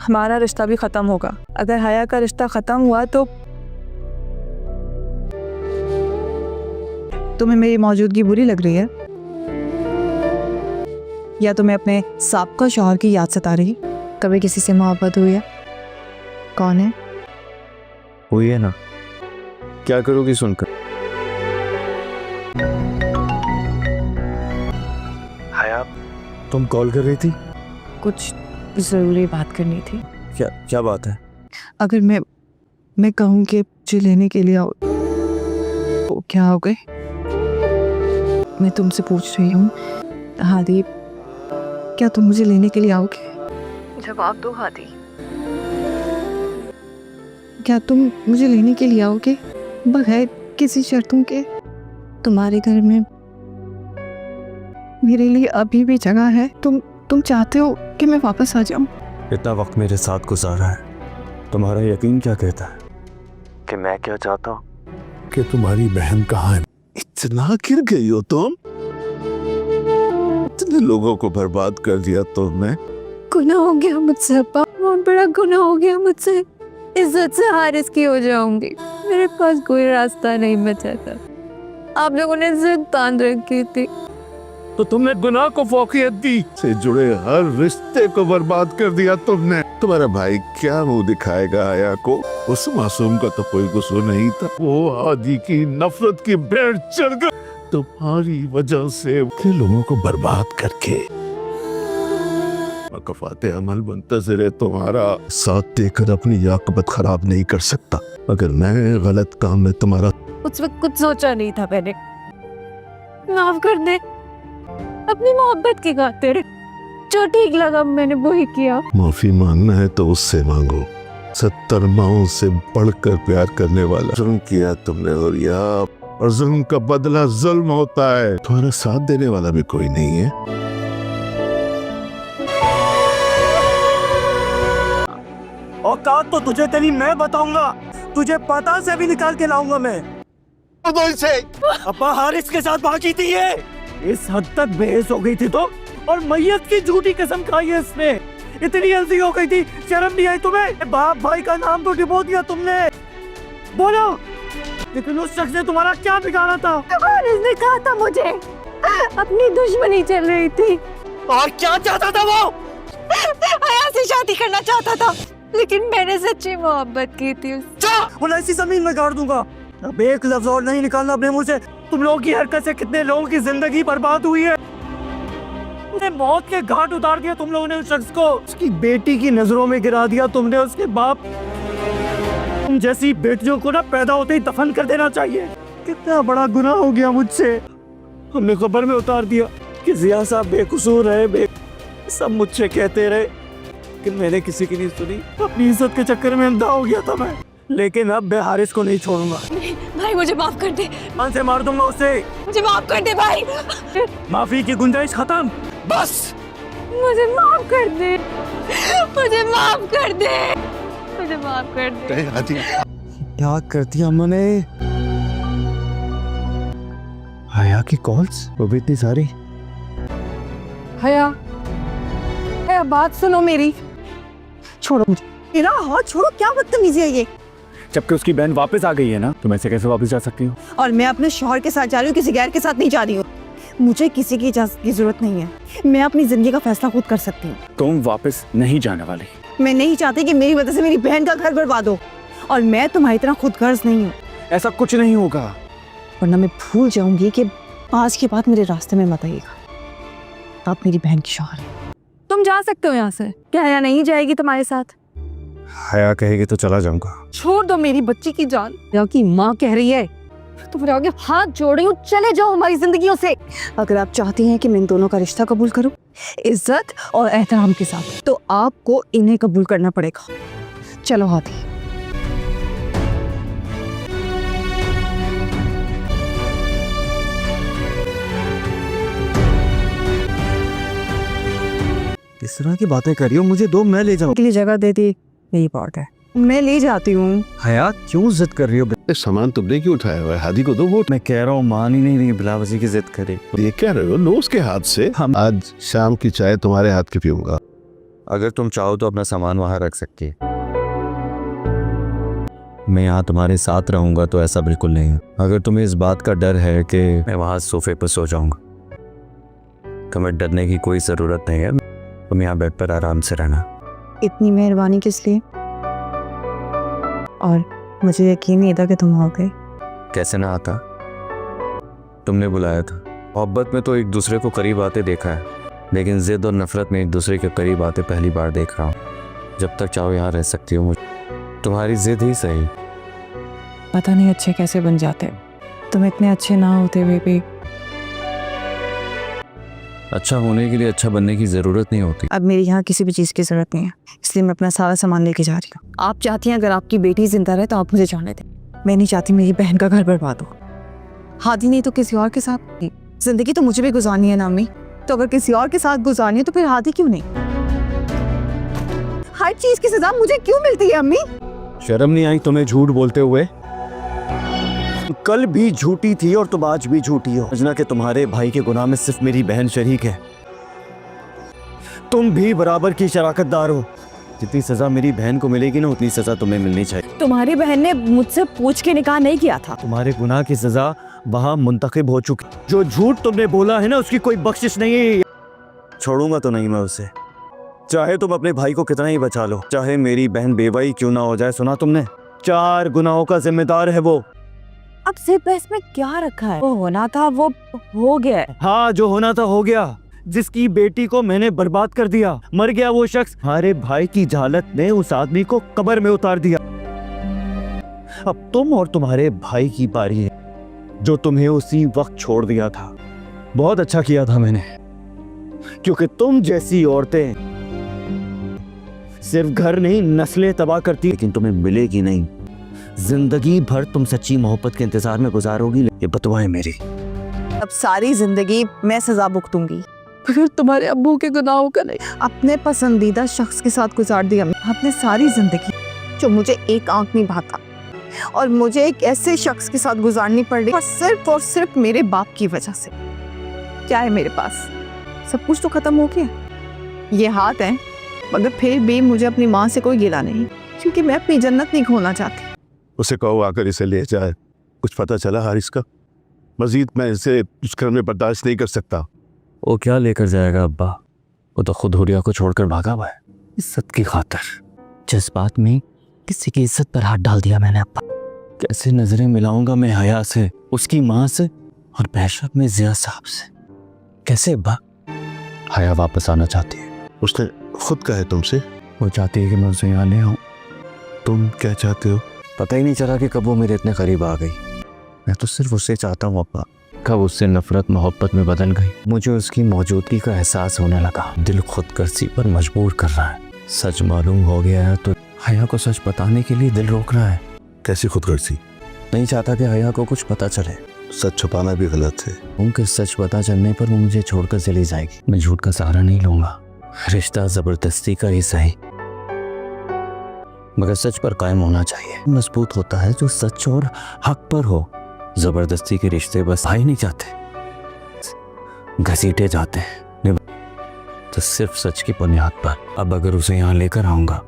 हमारा रिश्ता भी ख़त्म होगा। अगर हया का रिश्ता ख़त्म हुआ तो तुम्हें मेरी मौजूदगी बुरी लग रही है, या तुम्हें अपने साबका शौहर की याद सता रही? कभी किसी से मोहब्बत हुई है? कौन है? हुई है ना। क्या करोगी सुनकर? हया, तुम कॉल कर रही थी? कुछ ज़रूरी बात करनी थी। क्या बात है? अगर मैं कहूँ कि मुझे लेने के लिए आओ तो क्या हो गए? मैं तुमसे पूछ रही हूँ हादी, क्या तुम मुझे लेने के लिए आओगे? जवाब दो हादी, क्या तुम मुझे लेने के लिए आओगे बगैर किसी शर्तों के? तुम्हारे घर में मेरे लिए अभी भी जगह है। तुम चाहते हो कि मैं वापस आ जाऊं? इतना वक्त मेरे साथ गुजारा है, तुम्हारा यकीन क्या कहता है कि मैं क्या चाहता हूँ? कि तुम्हारी बहन कहाँ है? इतना गिर गई हो तुम? इतने लोगों को बर्बाद कर दिया तुमने। गुनाह हो गया मुझसे अब्बा, बहुत बड़ा गुनाह हो गया मुझसे। इज्जत से हारिस की हो जाऊंगी, मेरे पास कोई रास्ता नहीं बचा था। आप लोगों ने जिद तान रखी थी तो तुमने गुनाह को फौकियत दी, से जुड़े हर रिश्ते को बर्बाद कर दिया तुमने। तुम्हारा भाई क्या मुंह दिखाएगा हया को? उस मासूम का तो कोई कसूर नहीं था, वो हादी की नफरत की भेड़ चढ़ गई तुम्हारी वजह से के लोगों को बर्बाद करके। वक़फ़ाते अमल मुंतज़िर है तुम्हारा साथ देकर अपनी आक़िबत खराब नहीं कर सकता। अगर मैं गलत काम में तुम्हारा उस वक्त कुछ सोचा नहीं था मैंने। माफ कर दे, अपनी मोहब्बत की खातिर जो ठीक लगा मैंने वही किया। माफी मांगना है तो उससे मांगो, 70 माओं से बढ़कर प्यार करने वाला जुल्म किया तुमने, और जुल्म का बदला जुल्म होता है। तुम्हारा साथ देने वाला भी कोई नहीं है। औकात तो तुझे तेरी मैं बताऊंगा, तुझे पता से भी निकाल के लाऊंगा मैं। अब्बा हारिस के साथ भागी थी ये, इस हद तक बेहस हो गई थी तो, और मैयत की झूठी कसम खाई है इसने। इतनी जल्दी हो गई थी, शर्म नहीं आई तुम्हें? बाप भाई का नाम तो डिबो दिया तुमने। बोलो, लेकिन उस शख्स ने तुम्हारा क्या बिगाड़ा था? हारिस ने कहा था मुझे, अपनी दुश्मनी चल रही थी। और क्या चाहता था वो? हया से शादी करना चाहता था, लेकिन मैंने सच्ची मोहब्बत की थी उससे। उन्हें ऐसी जमीन में गाड़ दूंगा, अब एक लफ्ज और नहीं निकालना अपने मुंह से। तुम लोगों की हरकत से कितने लोगों की जिंदगी बर्बाद हुई है। मौत के घाट उतार दिया तुम लोगों ने उस शख्स को, उसकी बेटी की नजरों में गिरा दिया तुमने। उसके बाप, तुम जैसी बेटियों को ना पैदा होते ही दफन कर देना चाहिए। कितना बड़ा गुनाह हो गया मुझसे। हमने खबर में उतार दिया कि जिया साहब बेकसूर है, सब मुझसे कहते रहे, लेकिन मैंने किसी की नहीं सुनी। अपनी इज्जत के चक्कर में अंधा हो गया था मैं, लेकिन अब मैं हारिस को नहीं छोड़ूंगा। भाई मुझे माफ कर दे, जान से मार दूंगा उसे। मुझे माफ कर दे भाई। माफी की गुंजाइश खत्म, बस। मुझे माफ कर दे, मुझे माफ कर दे, मुझे माफ कर दे। क्या कर दिया मैंने? हया की कॉल्स, वो भी इतनी सारी। हया बात सुनो मेरी, छोड़ो मुझे, मेरा हाथ छोड़ो। क्या बदतमीजी है ये? जबकि उसकी बहन वापस आ गई है ना, तुम ऐसे कैसे वापस जा सकती हो? और मैं अपने शौहर के साथ जा रही हूँ, किसी गैर के साथ नहीं जा रही हूँ। मुझे किसी की इजाजत की जरूरत नहीं है, मैं अपनी जिंदगी का फैसला खुद कर सकती हूँ। तुम वापस नहीं जाने वाली। मैं नहीं चाहती कि मेरी वजह से मेरी बहन का घर बर्बाद हो, और मैं तुम्हारी तरह खुदगर्ज नहीं हूँ। ऐसा कुछ नहीं होगा, वरना मैं भूल जाऊंगी कि आज के बाद मेरे रास्ते में मत आइएगा। आप मेरी बहन की शौहर हैं। तुम जा सकते हो यहाँ से। क्या हया नहीं जाएगी तुम्हारे साथ? हया कहेगी तो चला जाऊंगा। छोड़ दो मेरी बच्ची की जान। हया की माँ कह रही है, तुम्हारे आगे हाथ जोड़ रही हूँ, चले जाओ हमारी जिंदगियों से। अगर आप चाहती हैं कि मैं इन दोनों का रिश्ता कबूल करूँ इज्जत और एहतराम के साथ, तो आपको इन्हें कबूल करना पड़ेगा। चलो हाथी। किस तरह की बातें कर रही हो? मुझे दो, मैं ले जाऊँ। के लिए जगह दे दी, यही बात है। मैं ले जाती हूँ। हया क्यों जिद कर रही हो? सामान तुमने क्यों उठाया हुआ है? हादी को दो वो। मैं कह रहा हूँ मान ही नहीं रही, बिलावजी की जिद करे। ये कह रहे हो लो उसके हाथ से। हम आज शाम की चाय तुम्हारे हाथ की पीऊंगा। अगर तुम चाहो तो अपना सामान वहां रख सकती है। मैं यहाँ तुम्हारे साथ रहूंगा तो ऐसा बिल्कुल नहीं है। अगर तुम्हें इस बात का डर है कि मैं वहाँ सोफे पर सो जाऊंगा, तुम्हें डरने की कोई ज़रूरत नहीं है। तुम यहाँ बेड पर आराम से रहना। इतनी मेहरबानी किस लिए? और मुझे यकीन नहीं था कि तुम आओगे। कैसे ना आता, तुमने बुलाया था। मोहब्बत में तो एक दूसरे को करीब आते देखा है, लेकिन जिद और नफरत में एक दूसरे के करीब आते पहली बार देख रहा हूँ। जब तक चाहो यहाँ रह सकती हो। तुम्हारी जिद ही सही। पता नहीं अच्छे कैसे बन जाते। तुम इतने अच्छे ना होते हुए भी अच्छा होने के लिए अच्छा बनने की ज़रूरत नहीं होती। अब मेरी यहाँ किसी भी चीज़ की ज़रूरत नहीं है, इसलिए मैं अपना सारा सामान लेके जा रही हूँ। आप चाहती हैं अगर आपकी बेटी जिंदा रहे तो आप मुझे जाने दें। मैं नहीं चाहती मेरी बहन का घर बर्बाद हो। हादी नहीं तो किसी और के साथ। जिंदगी तो मुझे भी गुजारनी है ना अम्मी, तो अगर किसी और के साथ गुजारनी है तो फिर हादी क्यों नहीं? हर चीज की सजा मुझे क्यों मिलती है अम्मी? शर्म नहीं आई तुम्हें झूठ बोलते हुए? कल भी झूठी थी और तुम आज भी झूठी हो। समझना कि तुम्हारे भाई के गुनाह में सिर्फ मेरी बहन शरीक है। तुम भी बराबर की शराकतदार हो। जितनी सजा मेरी बहन को मिलेगी ना, उतनी सजा तुम्हें मिलनी चाहिए। तुम्हारी बहन ने मुझसे पूछ के निकाह नहीं किया था। तुम्हारे गुनाह की सजा वहां मुंतकिब हो चुकी। जो झूठ तुमने बोला है ना, उसकी कोई बख्शिश नहीं है। छोड़ूंगा तो नहीं मैं उसे, चाहे तुम अपने भाई को कितना ही बचा लो, चाहे मेरी बहन बेवा ही क्यों ना हो जाए। सुना तुमने? 4 गुनाहों का जिम्मेदार है वो। अब सिर्फ इसमें क्या रखा है? वो होना था वो हो गया। हाँ, जो होना था हो गया। जिसकी बेटी को मैंने बर्बाद कर दिया, मर गया वो शख्स। हमारे भाई की जहालत ने उस आदमी को कब्र में उतार दिया। अब तुम और तुम्हारे भाई की बारी है, जो तुम्हें उसी वक्त छोड़ दिया था। बहुत अच्छा किया था मैंने, क्योंकि तुम जैसी औरतें सिर्फ घर नहीं नस्लें तबाह करती, लेकिन तुम्हें मिलेगी नहीं। जिंदगी भर तुम सच्ची मोहब्बत के इंतजार में गुजारोगी। ये बतवा है मेरी। अब सारी जिंदगी मैं सजा भुगतूंगी। फिर तुम्हारे अब्बू के गुनाहों का नहीं। अपने पसंदीदा शख्स के साथ गुजार दिया अपने सारी जिंदगी, जो मुझे एक आंख नहीं भाता, और मुझे एक ऐसे शख्स के साथ गुजारनी पड़ रही और सिर्फ मेरे बाप की वजह से। क्या है मेरे पास? सब कुछ तो खत्म हो गया। ये हाथ है, मगर फिर भी मुझे अपनी माँ से कोई गिला नहीं, क्योंकि मैं अपनी जन्नत नहीं खोना चाहती। उसे कहो आकर इसे ले जाए। कुछ पता चला हारिस का? मजीद मैं इसे उस घर में बर्दाश्त नहीं कर सकता। वो क्या लेकर जाएगा अब्बा? वो तो खुद हुरिया को छोड़कर भागा हुआ है, इज्जत की खातिर। जज्बात में किसी की इज्जत पर हाथ डाल दिया मैंने अब्बा। कैसे नजरें मिलाऊंगा मैं हया से, उसकी माँ से, और बहशत में जिया साहब से? कैसे अब्बा? हया वापस आना चाहती है। उसने खुद कहा है तुमसे? वो चाहती है कि मैं उसे यहाँ ले आऊँ। तुम क्या चाहते हो? पता ही नहीं चला कि कब वो मेरे इतने करीब आ गई। मैं तो सिर्फ उससे चाहता हूँ अब्बा। कब उससे नफरत मोहब्बत में बदल गई। मुझे उसकी मौजूदगी का एहसास होने लगा। दिल खुदगर्जी पर मजबूर कर रहा है। सच मालूम हो गया है तो हया को सच बताने के लिए दिल रोक रहा है। कैसी खुदगर्जी? नहीं चाहता कि हया को कुछ पता चले। सच छुपाना भी गलत है। उनके सच पता चलने पर वो मुझे छोड़कर चली जाएगी। मैं झूठ का सहारा नहीं लूंगा। रिश्ता जबरदस्ती का ही सही, मगर सच पर कायम होना चाहिए। मजबूत होता है जो सच और हक पर हो। जबरदस्ती के रिश्ते बस भाई नहीं जाते, घसीटे जाते हैं, तो सिर्फ सच की बुनियाद पर। अब अगर उसे यहाँ लेकर आऊंगा